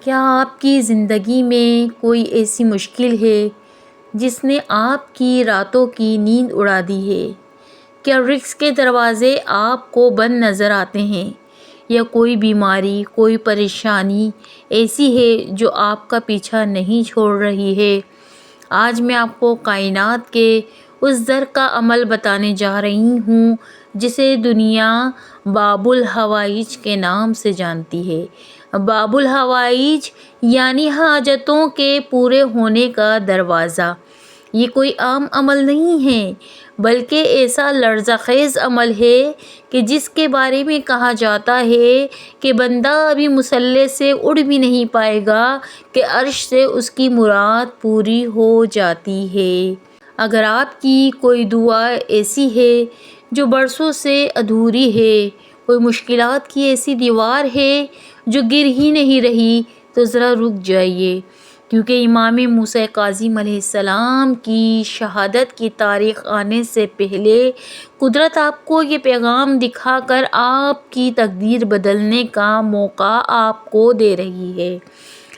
کیا آپ کی زندگی میں کوئی ایسی مشکل ہے جس نے آپ کی راتوں کی نیند اڑا دی ہے؟ کیا رزق کے دروازے آپ کو بند نظر آتے ہیں، یا کوئی بیماری، کوئی پریشانی ایسی ہے جو آپ کا پیچھا نہیں چھوڑ رہی ہے؟ آج میں آپ کو کائنات کے اس در کا عمل بتانے جا رہی ہوں جسے دنیا باب الحوائج کے نام سے جانتی ہے۔ باب الحوائج یعنی حاجتوں کے پورے ہونے کا دروازہ۔ یہ کوئی عام عمل نہیں ہے، بلکہ ایسا لرزہ خیز عمل ہے کہ جس کے بارے میں کہا جاتا ہے کہ بندہ ابھی مصلی سے اٹھ بھی نہیں پائے گا کہ عرش سے اس کی مراد پوری ہو جاتی ہے۔ اگر آپ کی کوئی دعا ایسی ہے جو برسوں سے ادھوری ہے، کوئی مشکلات کی ایسی دیوار ہے جو گر ہی نہیں رہی، تو ذرا رک جائیے، کیونکہ امام موسیٰ کاظم علیہ السلام کی شہادت کی تاریخ آنے سے پہلے قدرت آپ کو یہ پیغام دکھا کر آپ کی تقدیر بدلنے کا موقع آپ کو دے رہی ہے۔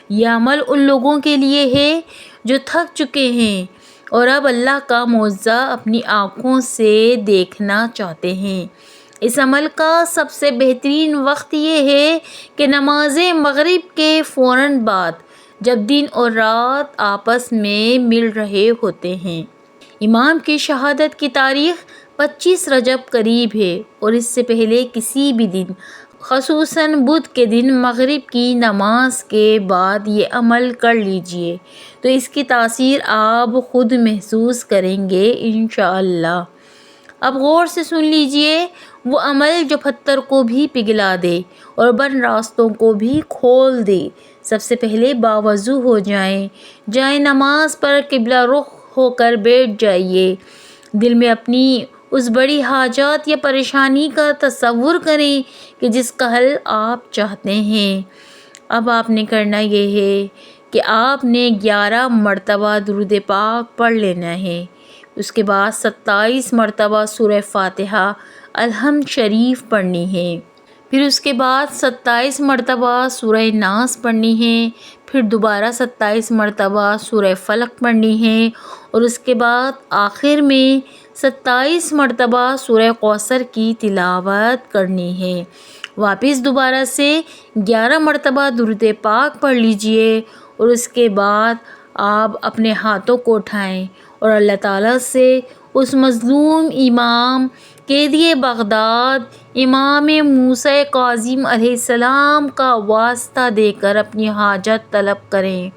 یہ عمل ان لوگوں کے لیے ہے جو تھک چکے ہیں اور اب اللہ کا معجزہ اپنی آنکھوں سے دیکھنا چاہتے ہیں۔ اس عمل کا سب سے بہترین وقت یہ ہے کہ نماز مغرب کے فوراً بعد، جب دن اور رات آپس میں مل رہے ہوتے ہیں۔ امام کی شہادت کی تاریخ 25 رجب قریب ہے، اور اس سے پہلے کسی بھی دن، خصوصاً بدھ کے دن مغرب کی نماز کے بعد یہ عمل کر لیجئے تو اس کی تاثیر آپ خود محسوس کریں گے انشاءاللہ۔ اب غور سے سن لیجئے، وہ عمل جو پتھر کو بھی پگھلا دے اور بند راستوں کو بھی کھول دے۔ سب سے پہلے باوضو ہو جائیں نماز پر قبلہ رخ ہو کر بیٹھ جائیے۔ دل میں اپنی اس بڑی حاجت یا پریشانی کا تصور کریں کہ جس کا حل آپ چاہتے ہیں۔ اب آپ نے کرنا یہ ہے کہ آپ نے 11 مرتبہ درود پاک پڑھ لینا ہے۔ اس کے بعد 27 مرتبہ سورہ فاتحہ الحمد شریف پڑھنی ہے۔ پھر اس کے بعد 27 مرتبہ سورہ ناس پڑھنی ہے۔ پھر دوبارہ 27 مرتبہ سورہ فلق پڑھنی ہے، اور اس کے بعد آخر میں 27 مرتبہ سورہ کوثر کی تلاوت کرنی ہے۔ واپس دوبارہ سے 11 مرتبہ درود پاک پڑھ لیجئے، اور اس کے بعد آپ اپنے ہاتھوں کو اٹھائیں اور اللہ تعالیٰ سے اس مظلوم امام قیدی بغداد امام موسیٰ کاظم علیہ السلام کا واسطہ دے کر اپنی حاجت طلب کریں۔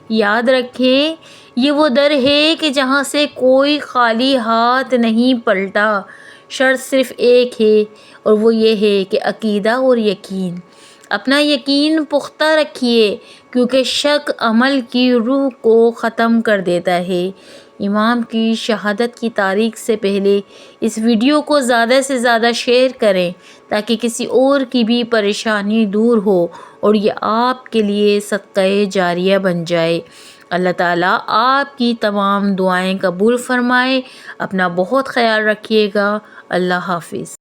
یاد رکھیں، یہ وہ در ہے کہ جہاں سے کوئی خالی ہاتھ نہیں پلٹا۔ شرط صرف ایک ہے، اور وہ یہ ہے کہ عقیدہ اور یقین۔ اپنا یقین پختہ رکھیے، کیونکہ شک عمل کی روح کو ختم کر دیتا ہے۔ امام کی شہادت کی تاریخ سے پہلے اس ویڈیو کو زیادہ سے زیادہ شیئر کریں تاکہ کسی اور کی بھی پریشانی دور ہو اور یہ آپ کے لیے صدقہ جاریہ بن جائے۔ اللہ تعالیٰ آپ کی تمام دعائیں قبول فرمائے۔ اپنا بہت خیال رکھیے گا۔ اللہ حافظ۔